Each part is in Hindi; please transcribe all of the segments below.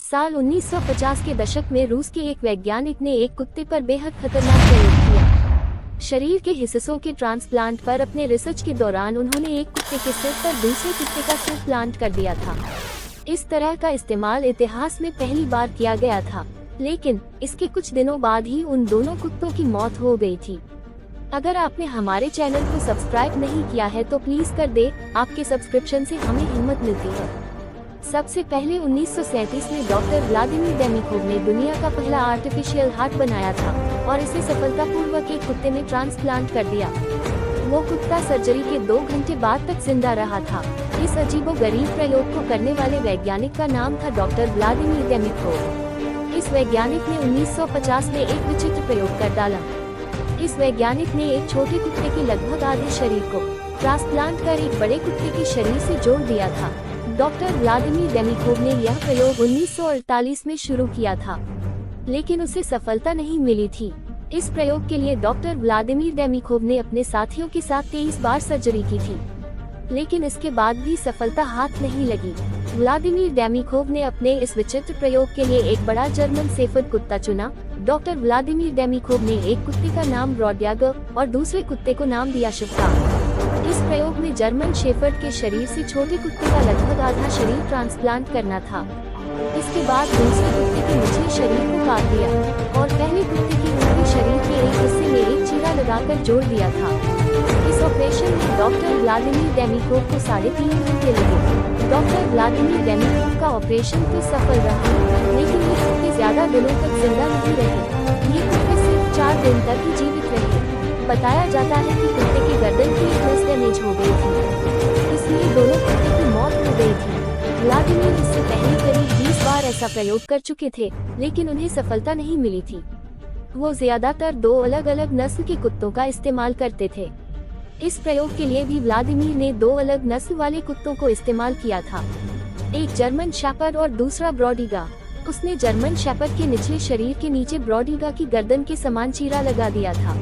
साल 1950 के दशक में रूस के एक वैज्ञानिक ने एक कुत्ते पर बेहद खतरनाक प्रयोग किया। शरीर के हिस्सों के ट्रांसप्लांट पर अपने रिसर्च के दौरान उन्होंने एक कुत्ते के सिर पर दूसरे कुत्ते का सिर प्लांट कर दिया था। इस तरह का इस्तेमाल इतिहास में पहली बार किया गया था, लेकिन इसके कुछ दिनों बाद ही उन दोनों कुत्तों की मौत हो गई थी। अगर आपने हमारे चैनल को सब्सक्राइब नहीं किया है तो प्लीज कर दे, आपके सब्सक्रिप्शन से हमें हिम्मत मिलती है। सबसे पहले 1937 में डॉक्टर व्लादिमीर डेमिकोव ने दुनिया का पहला आर्टिफिशियल हार्ट बनाया था और इसे सफलतापूर्वक एक कुत्ते में ट्रांसप्लांट कर दिया। वो कुत्ता सर्जरी के 2 घंटे बाद तक जिंदा रहा था। इस अजीबोगरीब प्रयोग को करने वाले वैज्ञानिक का नाम था डॉक्टर व्लादिमीर डेमिकोव। इस वैज्ञानिक ने 1950 में एक विचित्र प्रयोग कर डाला। इस वैज्ञानिक ने एक छोटे कुत्ते के लगभग आधे शरीर को ट्रांसप्लांट कर एक बड़े कुत्ते के शरीर से जोड़ दिया था। डॉक्टर व्लादिमीर डेमिकोव ने यह प्रयोग 1948 में शुरू किया था, लेकिन उसे सफलता नहीं मिली थी। इस प्रयोग के लिए डॉक्टर व्लादिमीर डेमिकोव ने अपने साथियों के साथ 23 बार सर्जरी की थी, लेकिन इसके बाद भी सफलता हाथ नहीं लगी। व्लादिमीर डेमिकोव ने अपने इस विचित्र प्रयोग के लिए एक बड़ा जर्मन शेफर्ड कुत्ता चुना। डॉक्टर व्लादिमीर डेमिकोव ने एक कुत्ते का नाम ब्रॉडयागर और दूसरे कुत्ते को नाम दिया शुभ्रा। इस प्रयोग में जर्मन शेफर्ड के शरीर से छोटे कुत्ते का लगभग आधा शरीर ट्रांसप्लांट करना था। इसके बाद दूसरे कुत्ते के निचले शरीर को काट दिया और पहले कुत्ते के ऊपरी शरीर के एक हिस्से में एक चीरा लगाकर जोड़ दिया था। इस ऑपरेशन में डॉक्टर व्लादिमीर डेमिकोव को 3.5 घंटे लगे। डॉक्टर व्लादिमीर डेमिकोव का ऑपरेशन तो सफल रहा, लेकिन ये कुत्ते ज्यादा दिनों तक जिंदा नहीं रहे। ये कुत्ते सिर्फ 4 दिन तक ही जीवित रहे। बताया जाता है कि कुत्ते की गर्दन की एक नस डैमेज हो गई थी, इसलिए दोनों कुत्ते की मौत हो गई थी। व्लादिमीर इससे पहले करीब 20 बार ऐसा प्रयोग कर चुके थे, लेकिन उन्हें सफलता नहीं मिली थी। वो ज्यादातर 2 अलग अलग नस्ल के कुत्तों का इस्तेमाल करते थे। इस प्रयोग के लिए भी व्लादिमीर ने 2 अलग नस्ल वाले कुत्तों को इस्तेमाल किया था, एक जर्मन शेफर्ड और दूसरा ब्रॉडीगा। उसने जर्मन शेफर्ड के निचले शरीर के नीचे ब्रॉडीगा की गर्दन के समान चीरा लगा दिया था,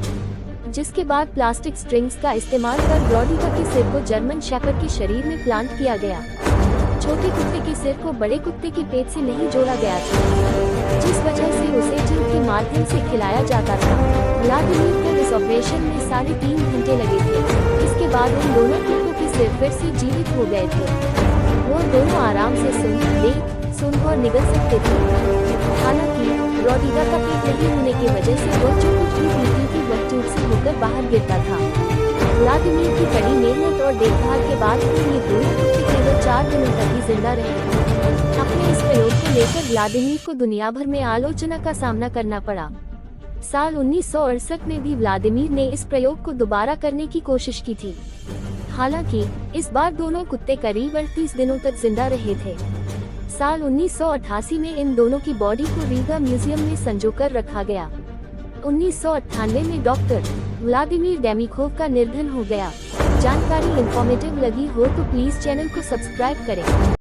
जिसके बाद प्लास्टिक स्ट्रिंग्स का इस्तेमाल कर ब्रॉडीगा के सिर को जर्मन शेफर्ड के शरीर में प्लांट किया गया। छोटे कुत्ते के सिर को बड़े कुत्ते के पेट से नहीं जोड़ा गया था, जिस वजह से उसे जीभ के माध्यम से खिलाया जाता था। व्लादिमीर को इस ऑपरेशन में 3.5 घंटे लगे थे। इसके बाद उन दोनों कुत्तों के सिर फिर से जीवित हो गए थे। वो दोनों आराम से सुन और निगल सकते थे। हालांकि ब्रॉडीगा का पेट नहीं होने की वजह से वो जो कुछ भी पीती थी वह ट्यूब से होकर बाहर गिरता था। व्लादिमीर की कड़ी मेहनत और देखभाल के बाद ये दोनों कुत्ते केवल 4 दिनों तक ही जिंदा रहे। अपने इस प्रयोग को लेकर व्लादिमीर को दुनिया भर में आलोचना का सामना करना पड़ा। साल 1968 में भी व्लादिमीर ने इस प्रयोग को दोबारा करने की कोशिश की थी। हालांकि इस बार दोनों कुत्ते करीब 38 दिनों तक जिंदा रहे थे। साल 1988 में इन दोनों की बॉडी को रीगा म्यूजियम में संजोकर रखा गया। 1998 में डॉक्टर व्लादिमीर डेमिकोव का निधन हो गया। जानकारी इंफॉर्मेटिव लगी हो तो प्लीज चैनल को सब्सक्राइब करें।